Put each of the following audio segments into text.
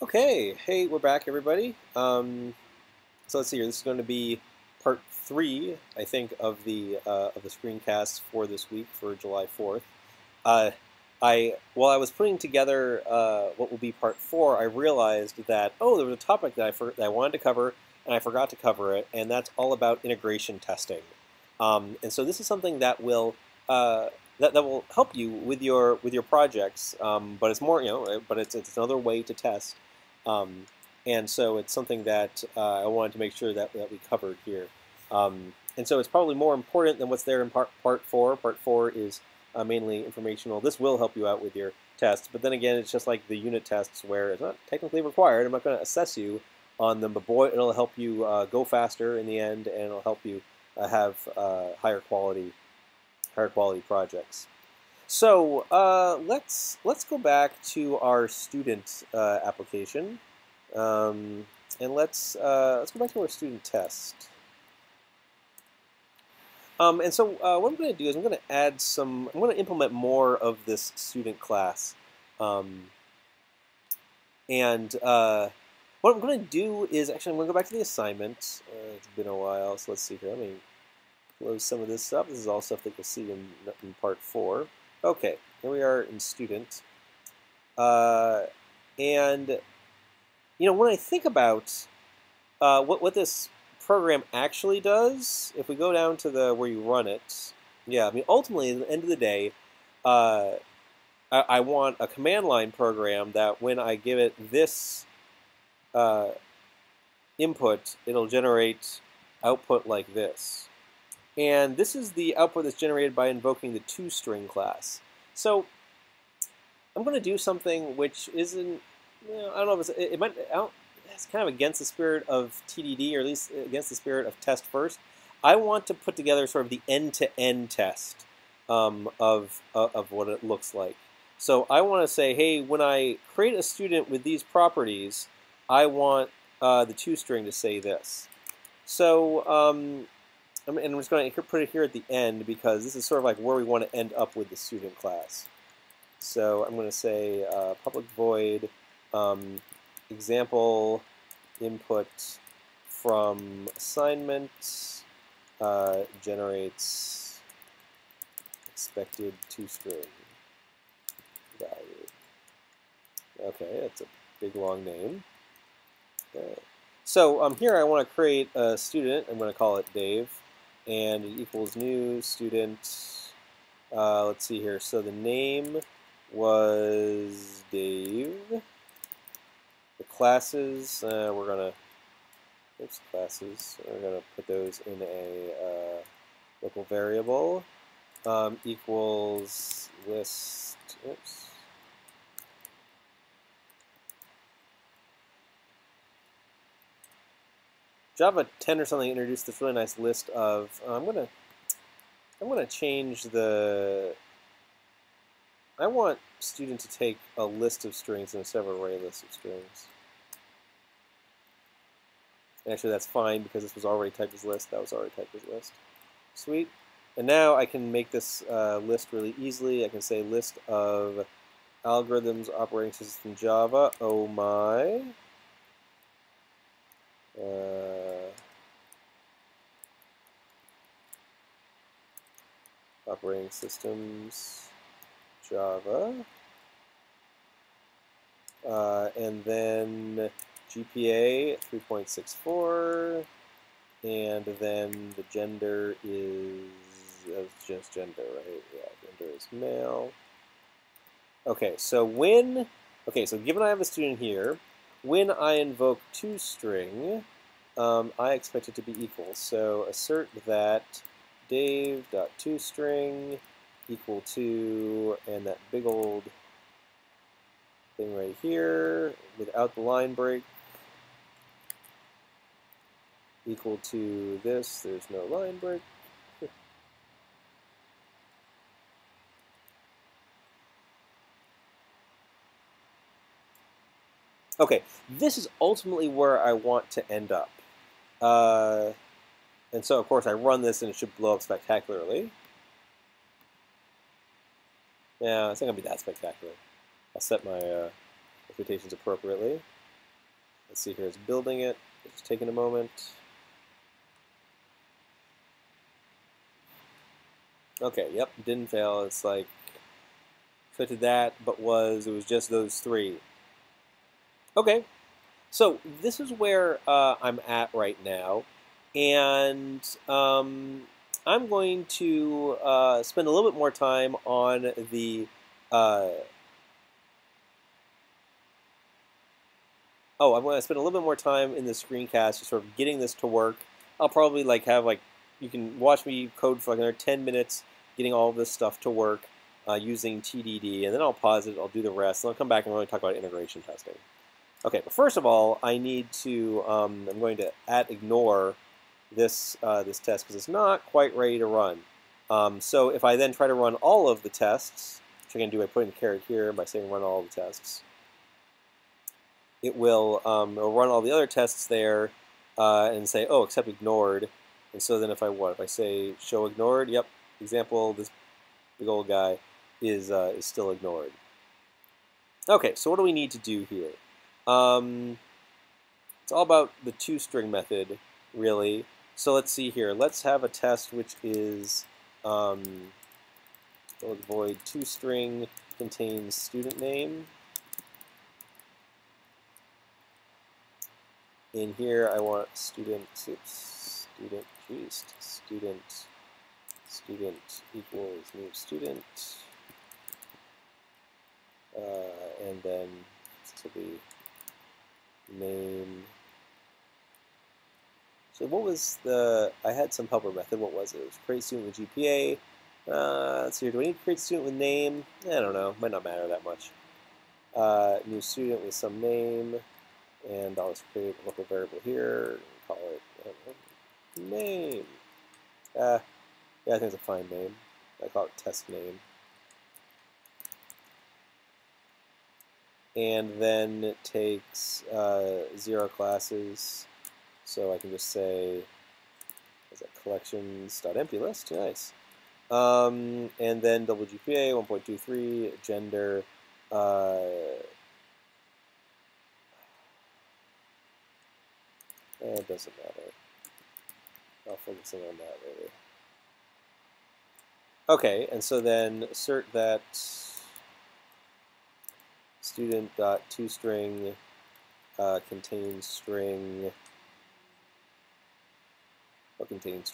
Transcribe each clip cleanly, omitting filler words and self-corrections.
Okay, hey, we're back, everybody. So let's see here. This is going to be part 3, I think, of the screencast for this week for July 4th. While I was putting together what will be part 4, I realized that there was a topic that I wanted to cover and I forgot to cover it, and that's all about integration testing. And so this is something that will that will help you with your projects, but it's more but it's another way to test. Um, and so it's something that I wanted to make sure that we covered here. And so it's probably more important than what's there in part 4. Part 4 is mainly informational. This will help you out with your tests, but then again, it's just like the unit tests where it's not technically required. I'm not going to assess you on them, but boy, it'll help you go faster in the end, and it'll help you have higher quality projects. So let's go back to our student application, and let's go back to our student test. And so what I'm going to do is I'm going to add some. I'm going to implement more of this student class, and what I'm going to do is actually I'm going to go back to the assignment. It's been a while, so let's see here. Let me close some of this up. This is all stuff that you'll see in part 4. Okay, here we are in student. And when I think about what this program actually does, if we go down to where you run it, yeah, I mean, ultimately, at the end of the day, I want a command line program that when I give it this input, it'll generate output like this. And this is the output that's generated by invoking the toString class. So I'm going to do something which isn't, I don't know if it's kind of against the spirit of TDD, or at least against the spirit of test first. I want to put together sort of the end-to-end test of what it looks like. So I want to say, hey, when I create a student with these properties, I want the toString to say this. So and I'm just going to put it here at the end because this is sort of like where we want to end up with the student class. So I'm going to say public void example input from assignment generates expected toString value. Okay, that's a big long name. So here I want to create a student. I'm going to call it Dave, and it equals new student. Let's see here. So the name was Dave. The classes, we're gonna put those in a local variable. Equals list. Oops. Java 10 or something introduced this really nice list of. I'm gonna change the. I want student to take a list of strings instead of an array list of strings. Actually, that's fine because this was already typed as list. That was already typed as list. Sweet. And now I can make this list really easily. I can say list of algorithms operating system Java. Oh my. Operating systems Java. And then GPA 3.64, and then the gender is just gender, right? Yeah, gender is male. Okay, so given I have a student here, when I invoke toString, I expect it to be equal. So assert that Dave.toString equal to, and that big old thing right here without the line break equal to this. There's no line break. Okay, this is ultimately where I want to end up. And so, of course, I run this and it should blow up spectacularly. Yeah, it's not going to be that spectacular. I'll set my expectations appropriately. Let's see here, it's building it. It's taking a moment. Okay, yep, didn't fail. It's like expected that, but it was just those three. Okay, so this is where I'm at right now, and I'm going to spend a little bit more time on the I'm going to spend a little bit more time in the screencast, just sort of getting this to work. I'll probably have you can watch me code for like another 10 minutes, getting all of this stuff to work using TDD, and then I'll pause it. I'll do the rest, and I'll come back and really talk about integration testing. Okay, but first of all, I need to. I'm going to ignore this this test because it's not quite ready to run. So if I then try to run all of the tests, which I can do by putting the caret here by saying run all of the tests, it'll run all the other tests there and say, oh, except ignored. And so then if I say show ignored, yep, example, this big old guy is still ignored. Okay, so what do we need to do here? It's all about the toString method, really. So let's see here. Let's have a test which is void toString contains student name. In here, I want student equals new student, and then to be name. So what was I had some helper method. What was it? It was create student with GPA. Let's see here. Do I need to create student with name? I don't know. Might not matter that much. New student with some name. And I'll just create a local variable here, call it name. Yeah, I think it's a fine name. I call it test name. And then it takes 0 classes, so I can just say, is that collections.emptylist? Nice. And then double GPA 1.23, gender. It doesn't matter. I'll focus in on that later. Okay, and so then assert that student.toString contains string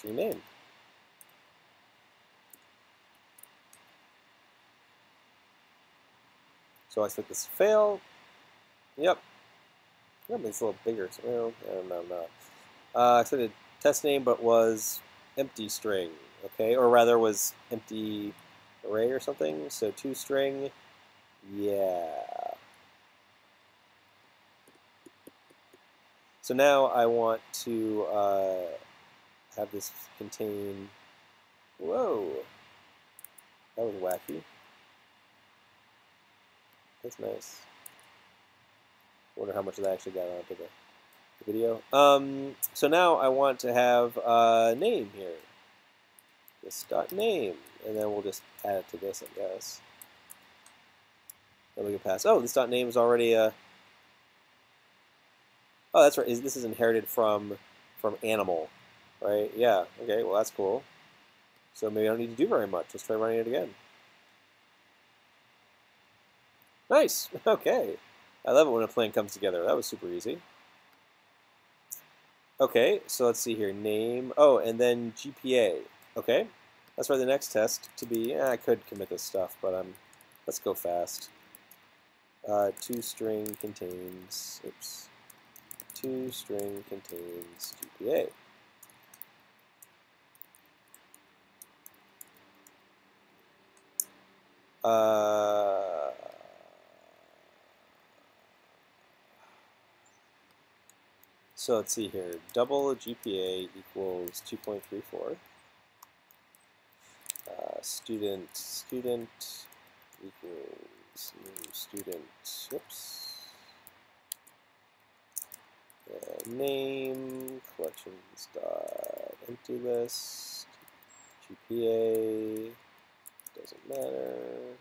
name. So I expect this to fail. Yep. It's a little bigger. So, well, no. I expected test name, but was empty string. Okay, or rather was empty array or something. So toString. Yeah. So now I want to have this contain. Whoa, that was wacky. That's nice. Wonder how much of that actually got onto the video. So now I want to have a name here. This dot name, and then we'll just add it to this, I guess. Then we can pass. Oh, this dot name is already a. Oh, that's right. This is inherited from animal, right? Yeah. Okay. Well, that's cool. So maybe I don't need to do very much. Let's try running it again. Nice. Okay. I love it when a plan comes together. That was super easy. Okay, so let's see here. Name. Oh, and then GPA. Okay, that's where the next test to be. I could commit this stuff, but let's go fast. ToString contains. Oops. ToString contains GPA. So let's see here. Double GPA equals 2.34. Student equals new student. Oops. Name collections dot empty list. GPA doesn't matter.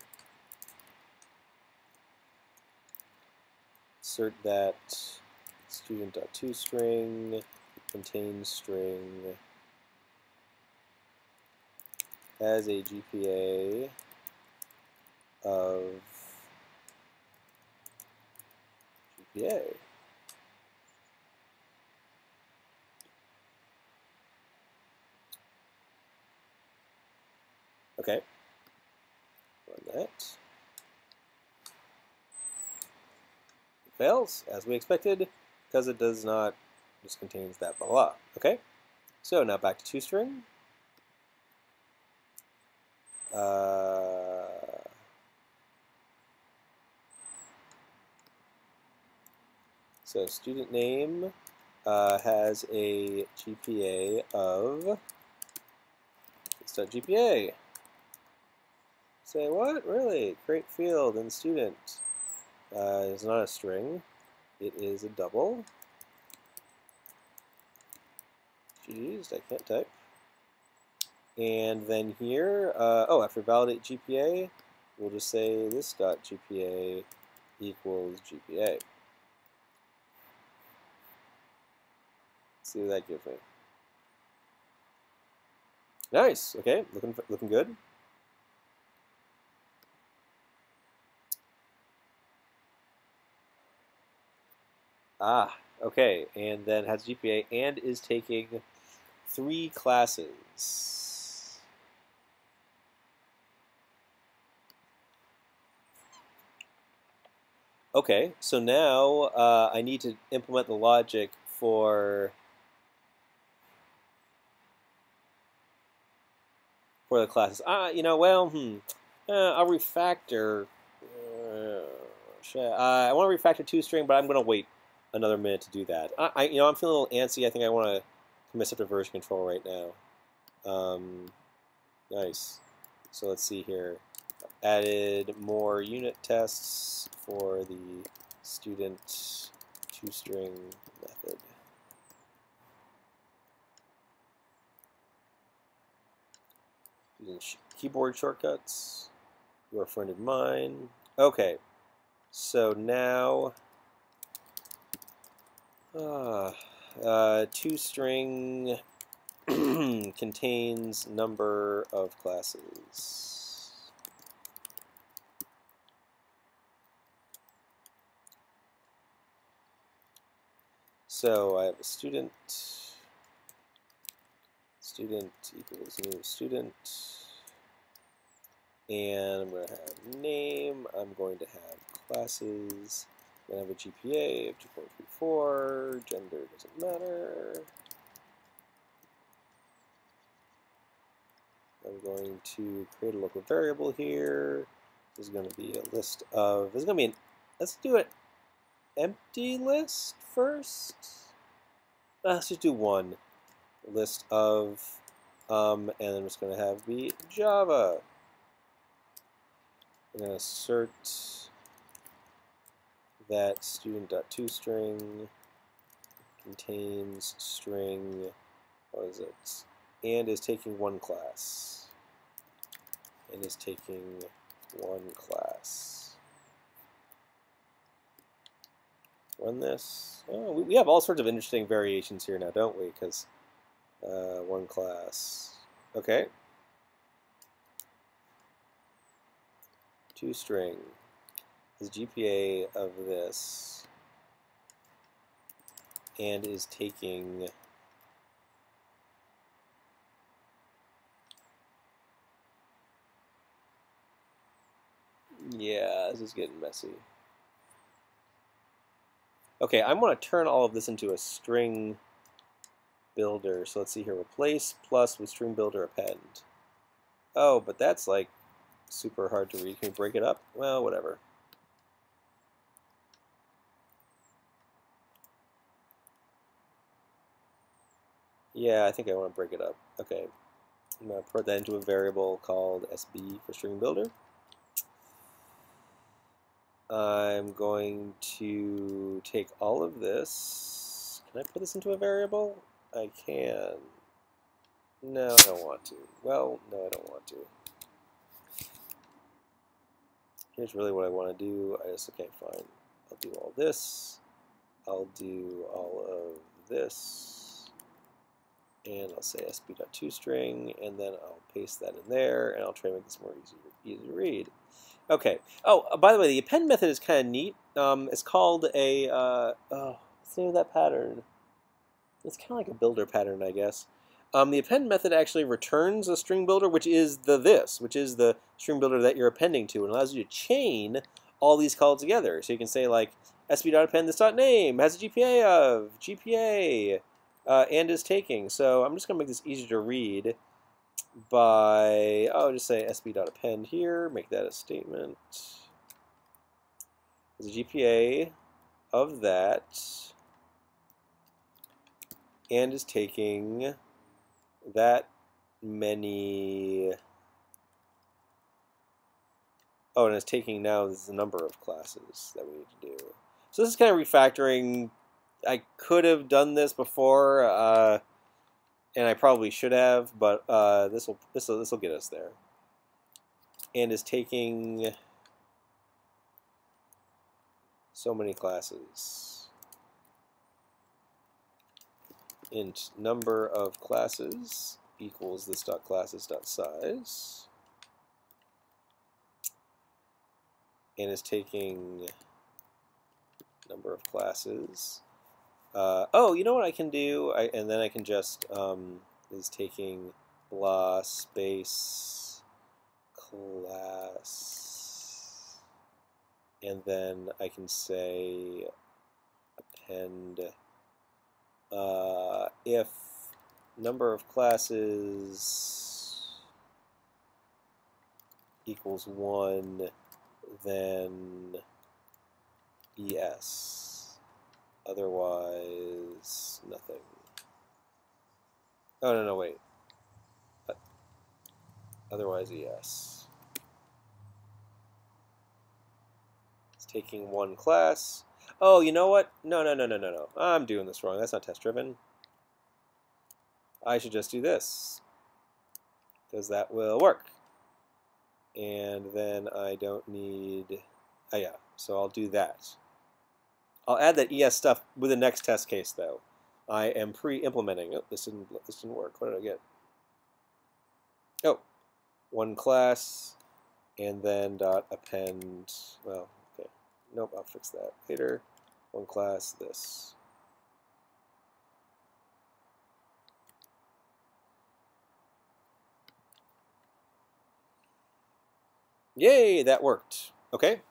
Insert that student.toString contains string has a GPA of GPA. Okay, run that. It fails, as we expected, because it does not, just contains that blah blah. Okay, so now back to toString. So student name has a GPA of GPA. Say what? Really? Create field in student. It's not a string. It is a double. Jeez, I can't type. And then here, after validate GPA, we'll just say this dot GPA equals GPA. Let's see what that gives me. Nice. Okay, looking good. Okay, and then has GPA and is taking 3 classes. Okay, so now I need to implement the logic for the classes. I'll refactor. I want to refactor toString, but I'm going to wait another minute to do that. I'm feeling a little antsy. I think I want to commit stuff to version control right now. Nice. So let's see here. Added more unit tests for the student toString method. Using keyboard shortcuts. You're a friend of mine. Okay. So now toString contains number of classes. So I have a student equals new student, and I'm going to have name, I'm going to have classes, I'm going to have a GPA of 2.34, gender doesn't matter. I'm going to create a local variable here. This is going to be a list of, this is going to be let's do an empty list first. Let's just do one list of, and I'm just going to have the Java. I'm going to assert that student.toString contains string, what is it, and is taking 1 class. And is taking 1 class. Run this. Oh, we have all sorts of interesting variations here now, don't we? Because 1 class. Okay. toString is GPA of this and is taking this is getting messy. Okay, I'm going to turn all of this into a string builder. So let's see here, replace plus with string builder append. Oh, but that's like super hard to read. Can we break it up? Well, whatever. Yeah, I think I want to break it up. Okay, I'm going to put that into a variable called SB for string builder. I'm going to take all of this. Can I put this into a variable? I can. No, I don't want to. Well, no, I don't want to. Here's really what I want to do. Okay, fine. I'll do all this. I'll do all of this, and I'll say sp.toString, and then I'll paste that in there, and I'll try to make this more easy to read. Okay. Oh, by the way, the append method is kind of neat. It's called a, what's the name of that pattern? It's kind of like a builder pattern, I guess. The append method actually returns a string builder, which is the string builder that you're appending to, and allows you to chain all these calls together. So you can say, like, sp.append this.name has a GPA of, GPA, and is taking. So I'm just going to make this easier to read by, I'll just say sp.append here, make that a statement. There's a GPA of that, and is taking that many, oh, and it's taking now the number of classes that we need to do. So this is kind of refactoring. I could have done this before, and I probably should have, but this will get us there. And is taking so many classes. Int number of classes equals this.classes.size, and is taking number of classes. Oh, you know what I can do? And then I can just is taking blah space class, and then I can say append if number of classes equals 1, then ES. Otherwise, nothing. Oh, no, wait. Otherwise, ES. It's taking 1 class. Oh, you know what? No. I'm doing this wrong. That's not test-driven. I should just do this, because that will work. And then I don't need, oh yeah, so I'll do that. I'll add that ES stuff with the next test case, though. I am pre-implementing. Oh, this didn't work. What did I get? Oh, 1 class, and then append. Well, okay. Nope, I'll fix that later. 1 class, this. Yay, that worked. Okay.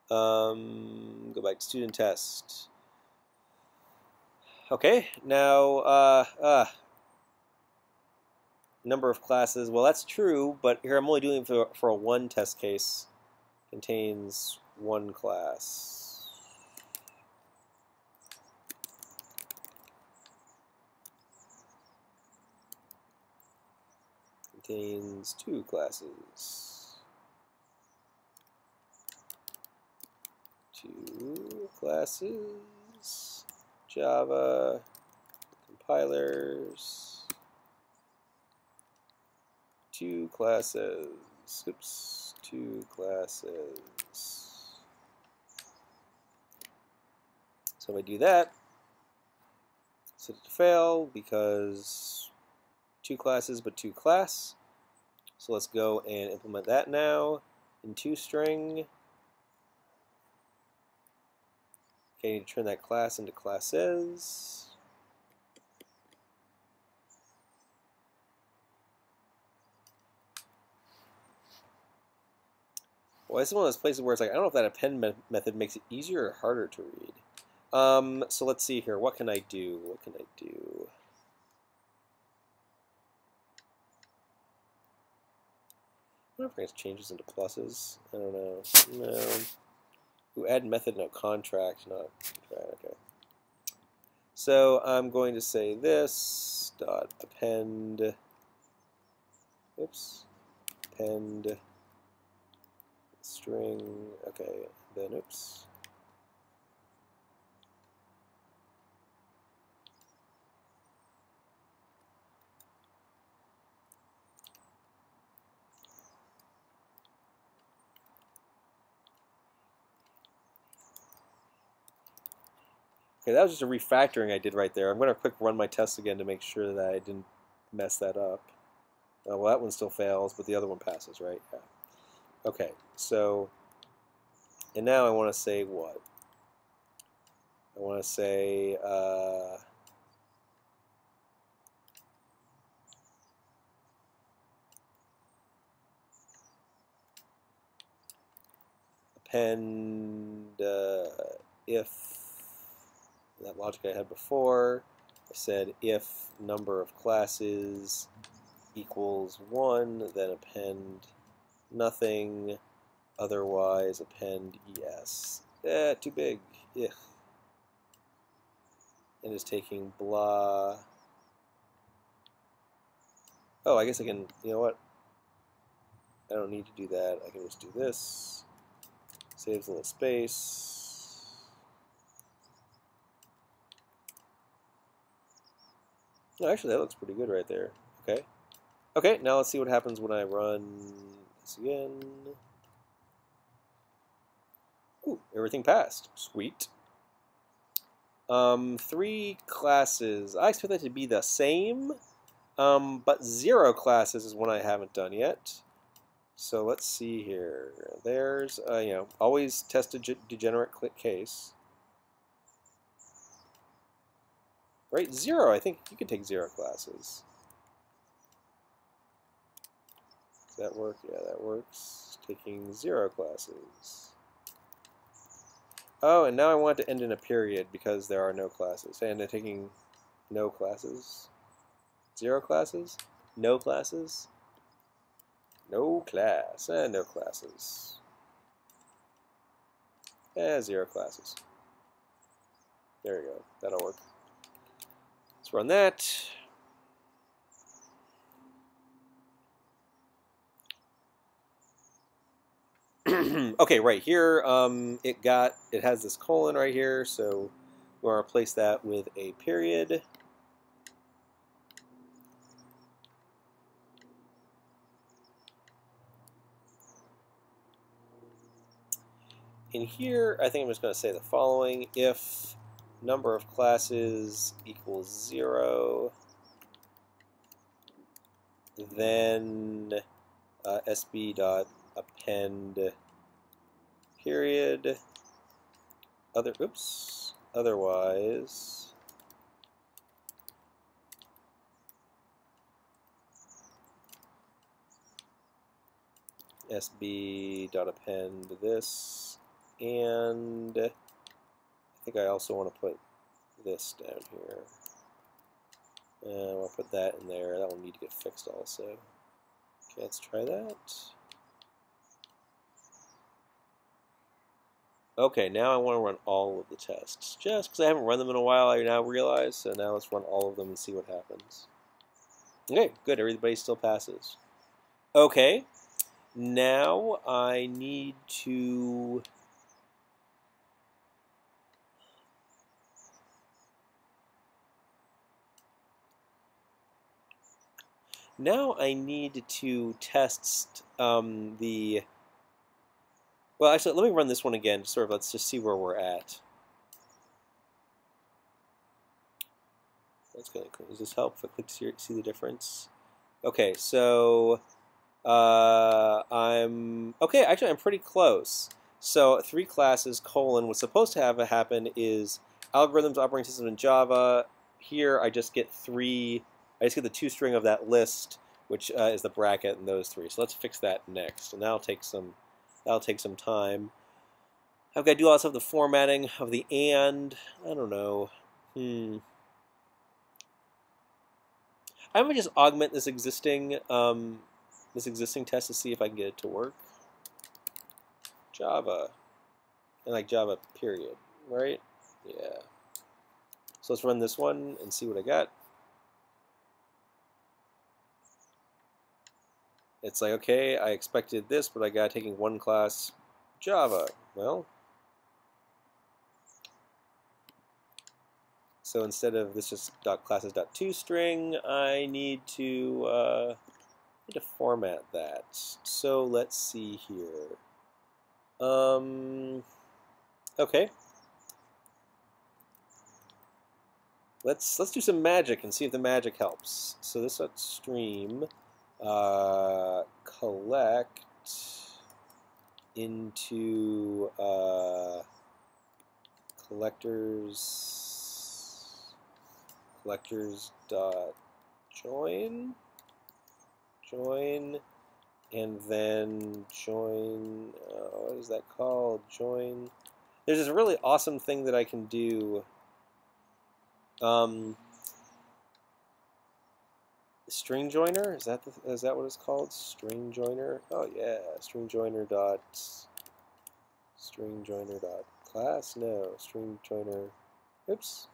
Go back to student test. Okay, now number of classes. Well, that's true, but here I'm only doing it for a 1 test case. Contains 1 class. Contains 2 classes. 2 classes. Java compilers. 2 classes. Oops. 2 classes. So if I do that, set it to fail because 2 classes but 2 class. So let's go and implement that now in toString. Okay, I need to turn that class into classes. Well, this is one of those places where it's like, I don't know if that append method makes it easier or harder to read. So let's see here. What can I do? What can I do? I wonder if I can change this into pluses. I don't know. No. Ooh, add method, no contract, not contract. Okay. So I'm going to say this dot append. Oops. Append string. Okay. Then oops. Okay, that was just a refactoring I did right there. I'm going to quick run my tests again to make sure that I didn't mess that up. Well, that one still fails, but the other one passes, right? Yeah. Okay, so, and now I want to say what? I want to say, append if, that logic I had before, I said if number of classes equals 1, then append nothing, otherwise append es. Too big. Ugh. And is taking blah. Oh, I guess I can, you know what? I don't need to do that. I can just do this. Saves a little space. Oh, actually, that looks pretty good right there. Okay. Okay, now let's see what happens when I run this again. Ooh, everything passed. Sweet. 3 classes. I expect that to be the same, but 0 classes is one I haven't done yet. So let's see here. There's, always test a degenerate click case. Right, 0. I think you can take 0 classes. Does that work? Yeah, that works. Taking 0 classes. Oh, and now I want it to end in a period because there are no classes. And I'm taking no classes. 0 classes? No classes? No class. No classes. 0 classes. There we go. That'll work. Let's run that. Okay, right here, it has this colon right here, so we want to replace that with a period. In here, I think I'm just going to say the following: if number of classes equals 0, then sb.append period. Otherwise, sb.append this, and I think I also want to put this down here. I'll put that in there. That will need to get fixed also. Okay, let's try that. Okay, now I want to run all of the tests. Just because I haven't run them in a while, I now realize. So now let's run all of them and see what happens. Okay, good. Everybody still passes. Okay, now I need to... Now I need to test the... Well, actually, let me run this one again. Let's just see where we're at. That's gonna. Does this help if I click to see the difference? Okay, so I'm okay. Actually, I'm pretty close. So 3 classes colon what's supposed to have happen is algorithms, operating system in Java. Here I just get 3. I just get the 2 string of that list, which is the bracket and those 3. So let's fix that next, and that'll take some time. I've got to do also the formatting of the and. I don't know. I'm gonna just augment this existing test to see if I can get it to work. Java, and like Java period, right? Yeah. So let's run this one and see what I got. It's like, okay, I expected this, but I got taking 1 class Java. Well, so instead of this just .classes.toString, I need to format that. So let's see here. Okay. let's do some magic and see if the magic helps. So this is stream collect into collectors dot join, and then join. What is that called? Join. There's this really awesome thing that I can do. String joiner, is that what it's called? String joiner. Oh yeah, string joiner dot class. No, string joiner. Oops.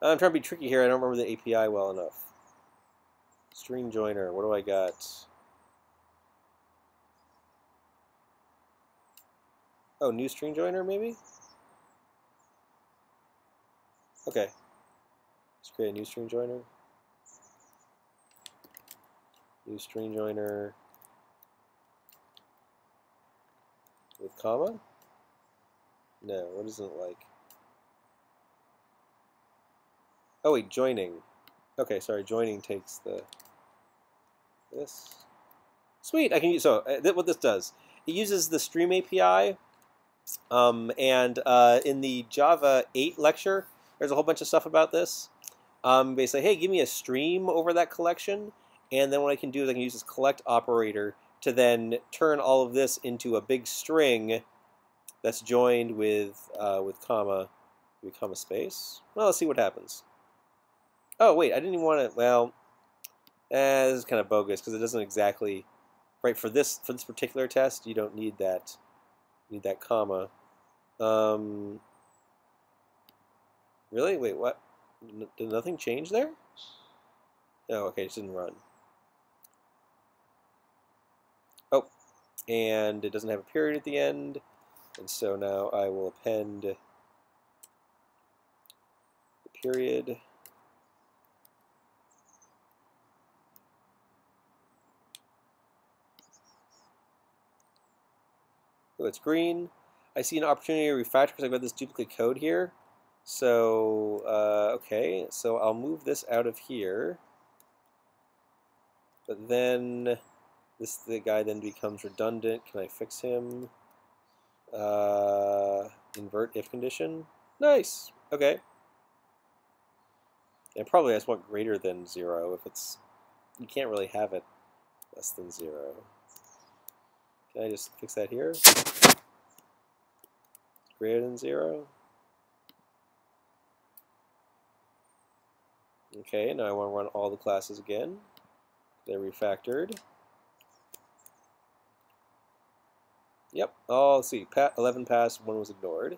I'm trying to be tricky here. I don't remember the API well enough. String joiner. What do I got? Oh, new string joiner maybe. Okay. Let's create a new string joiner. New string joiner with comma? No, what isn't it like? Oh wait, joining. Okay, sorry, joining takes this. Sweet, I can use, so what this does, it uses the Stream API, and in the Java 8 lecture, there's a whole bunch of stuff about this. Basically, hey, give me a stream over that collection, and then what I can do is I can use this collect operator to then turn all of this into a big string that's joined with comma space. Well, let's see what happens. Oh wait, I didn't even want to. Well, this is kind of bogus because it doesn't exactly. Right, for this particular test, you don't need that comma. Really? Wait, what? Did nothing change there? Oh, okay, it just didn't run. Oh, and it doesn't have a period at the end, and so now I will append the period. Oh, it's green. I see an opportunity to refactor because I've got this duplicate code here. So, okay, so I'll move this out of here. But then the guy then becomes redundant. Can I fix him? Invert if condition. Nice. Okay. And probably I just want greater than 0 if it's, you can't really have it less than 0. Can I just fix that here? Greater than 0. Okay, now I want to run all the classes again. They're refactored. Yep. Oh, let's see. 11 passed, 1 was ignored.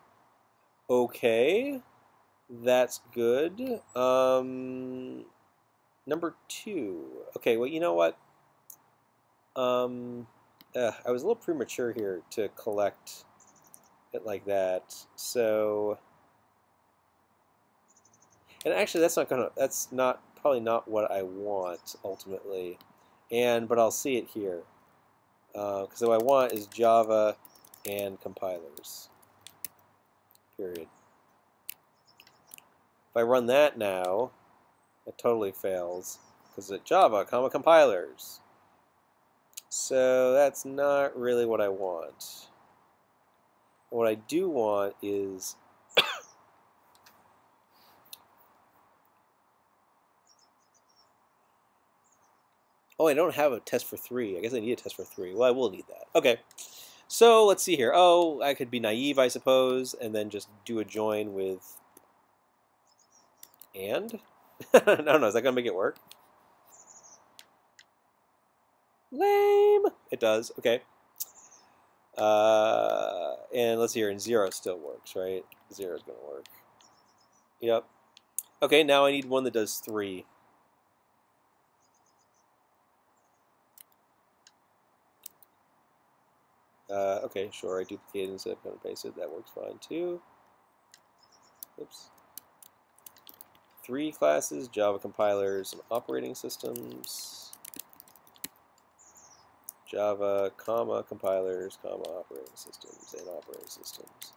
Okay, that's good. Number 2. Okay, well, you know what? I was a little premature here to collect it like that. So, and actually, that's probably not what I want ultimately. But I'll see it here. Because what I want is Java and compilers. Period. If I run that now, it totally fails because it's Java, compilers. So that's not really what I want. What I do want is oh, I don't have a test for 3. I guess I need a test for 3. Well, I will need that. Okay. So let's see here. Oh, I could be naive, I suppose, and then just do a join with and. I don't know. Is that going to make it work? Lame. It does. Okay. And let's see here. And 0 still works, right? 0 is going to work. Yep. Okay, now I need one that does 3. Okay, sure, I duplicated instead of cut and pasted. That works fine too. Oops. 3 classes, Java compilers and operating systems. Java, compilers, operating systems, and operating systems.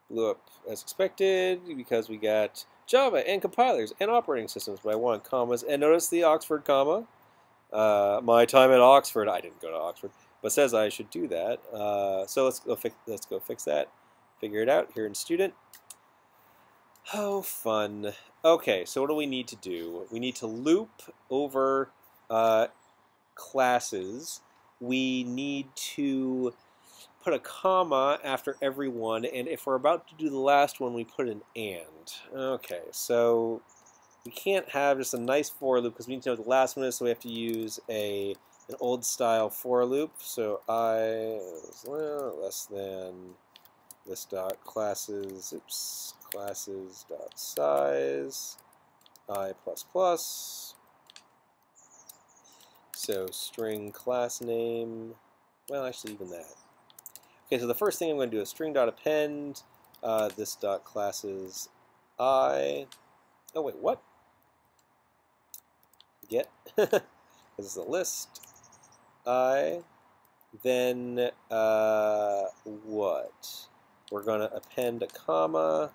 blew up as expected because we got Java and compilers and operating systems, but I want commas. And notice the Oxford comma. My time at Oxford. I didn't go to Oxford, but says I should do that. So let's go fix that. Figure it out here in student. Oh, fun. Okay, so what do we need to do? We need to loop over classes. We need to put a comma after every one, and if we're about to do the last one, we put an and. Okay, so we can't have just a nice for loop because we need to know what the last one is, so we have to use an old style for loop. So I is less than this dot classes, classes dot size, I plus plus. So string class name, well, actually even that. Okay, so the first thing I'm going to do is string dot append this dot classes I. Oh wait, what? Get this is a list. I. Then what? We're going to append a comma,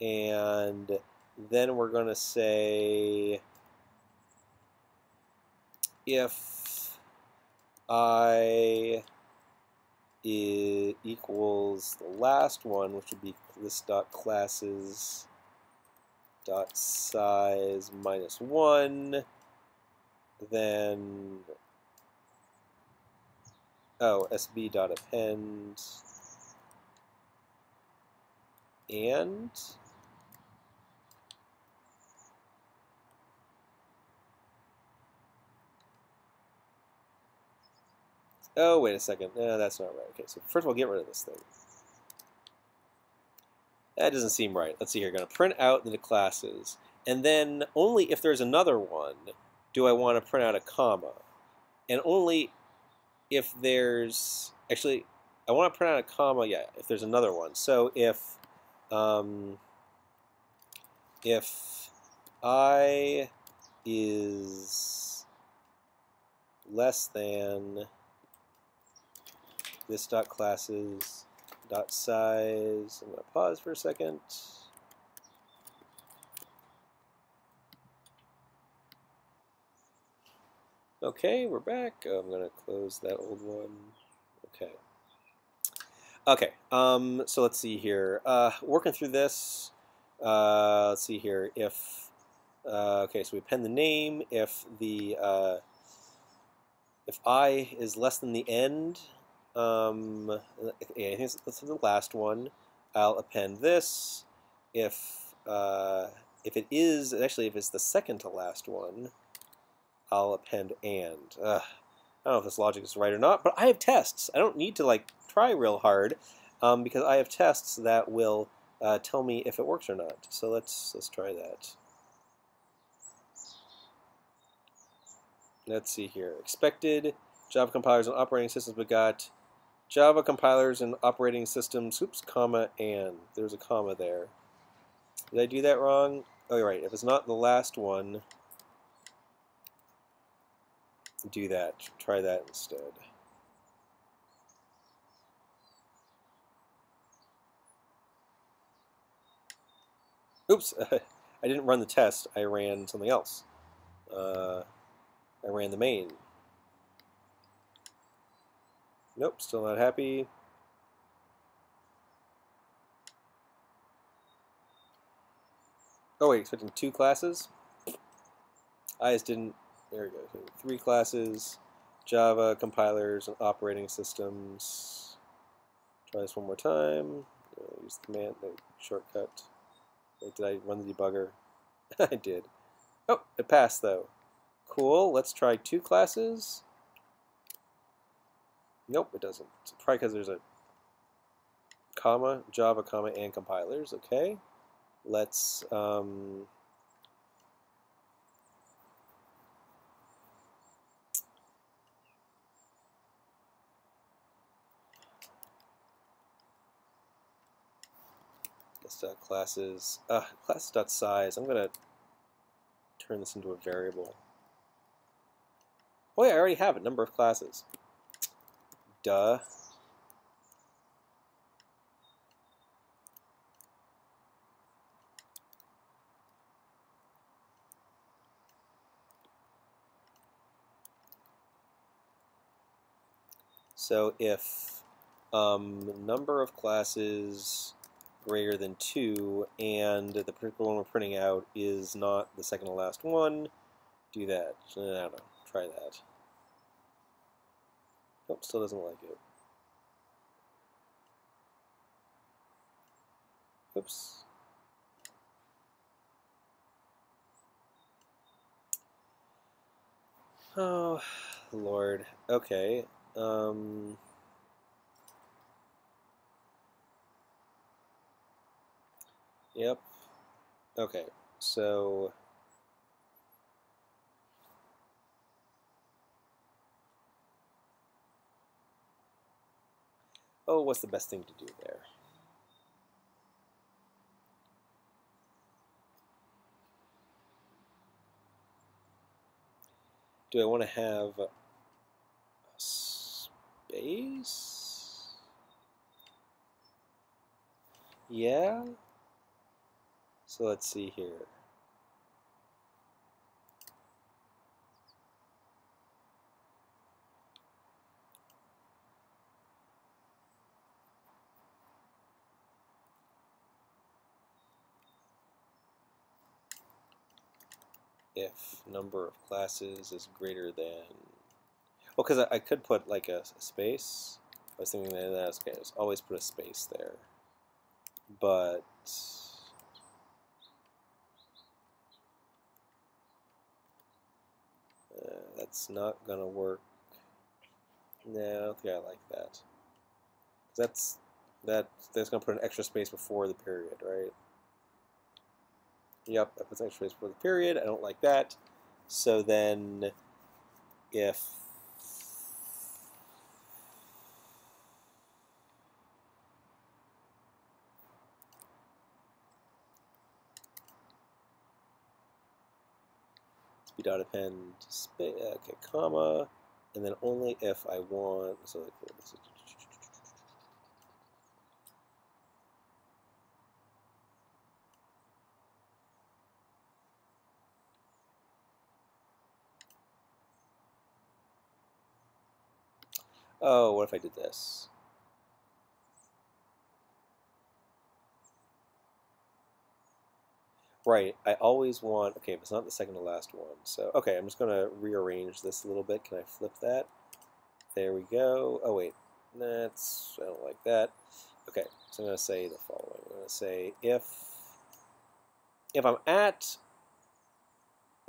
and then we're going to say if I equals the last one, which would be this dot classes dot size minus 1, then sb dot append and oh, wait a second. No, that's not right. Okay, so first of all, get rid of this thing. That doesn't seem right. Let's see here. Going to print out the classes, and then only if there's another one do I want to print out a comma, and only if there's actually I want to print out a comma. Yeah, if there's another one. So if I is less than this dot classes dot size. I'm going to pause for a second. Okay, we're back. I'm going to close that old one. Okay. Okay, so let's see here. Working through this, let's see here. If okay, so we append the name. If I is less than the end, yeah, I think that's the last one. I'll append this. If it is actually if it's the second to last one, I'll append and. I don't know if this logic is right or not, but I have tests. I don't need to like try real hard because I have tests that will tell me if it works or not. So let's try that. Let's see here. Expected Java compilers and operating systems, we got Java compilers and operating systems, oops, comma, and. There's a comma there. Did I do that wrong? Oh, you're right. If it's not the last one, do that. Try that instead. Oops, I didn't run the test. I ran something else. I ran the main. Nope, still not happy. Oh wait, expecting 2 classes? I just didn't, there we go. 3 classes, Java, compilers, and operating systems. Try this one more time. Use the command, the shortcut. Wait, did I run the debugger? I did. Oh, it passed though. Cool, let's try 2 classes. Nope, it doesn't. It's probably because there's a comma, Java, comma, and compilers. Okay. Let's classes class.size. I'm gonna turn this into a variable. Oh yeah, I already have a number of classes. Duh. So if number of classes greater than 2 and the particular one we're printing out is not the second to last one, do that. I don't know. Try that. Nope, still doesn't like it. Oops. Oh, Lord. Okay. Yep. Okay. So what's the best thing to do there? Do I want to have a space? Yeah. So let's see here. If number of classes is greater than... Well, because I could put like a space. I was thinking that that's okay. Just always put a space there. But that's not gonna work. No, I don't think I like that. That's gonna put an extra space before the period, right? Yep, that puts extra space before the period. I don't like that. So then, if append space, okay, comma, and then only if I want. So like this is, oh, what if I did this? Right, I always want, okay, but it's not the second to last one. So, okay, I'm just going to rearrange this a little bit. Can I flip that? There we go. Oh, wait, I don't like that. Okay, so I'm going to say the following. I'm going to say if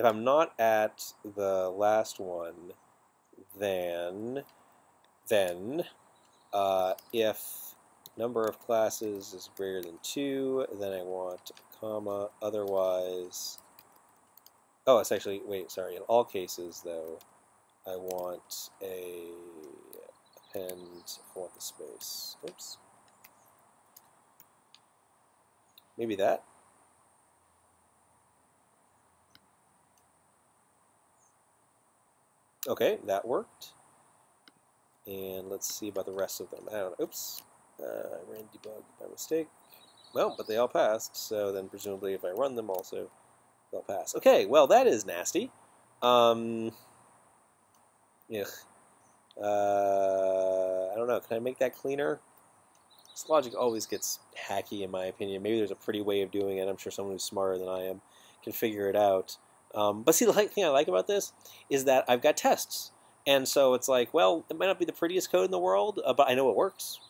I'm not at the last one, then if number of classes is greater than 2, then I want a comma. Otherwise, oh, it's actually, wait, sorry. In all cases, though, I want a append. I want the space. Oops. Maybe that. Okay, that worked. And let's see about the rest of them. I don't know. Oops. I ran debug by mistake. Well, but they all passed, so then presumably if I run them also, they'll pass. Okay, well, that is nasty. Yeah. I don't know. Can I make that cleaner? This logic always gets hacky, in my opinion. Maybe there's a pretty way of doing it. I'm sure someone who's smarter than I am can figure it out. But see, the thing I like about this is that I've got tests. And so it's like, well, it might not be the prettiest code in the world, but I know it works.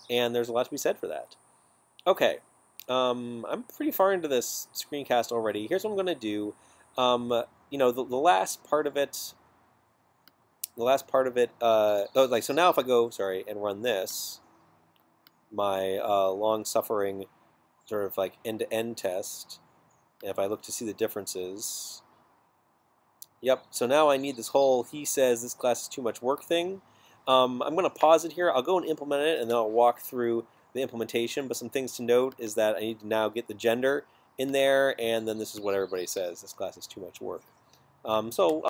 And there's a lot to be said for that. Okay. I'm pretty far into this screencast already. Here's what I'm going to do. You know, the last part of it... so now if I go, and run this, my long-suffering sort of like end-to-end test, and if I look to see the differences, yep, so now I need this whole he says this class is too much work thing. I'm going to pause it here. I'll go and implement it, and then I'll walk through the implementation, but some things to note is that I need to now get the gender in there, and then this is what everybody says. This class is too much work. So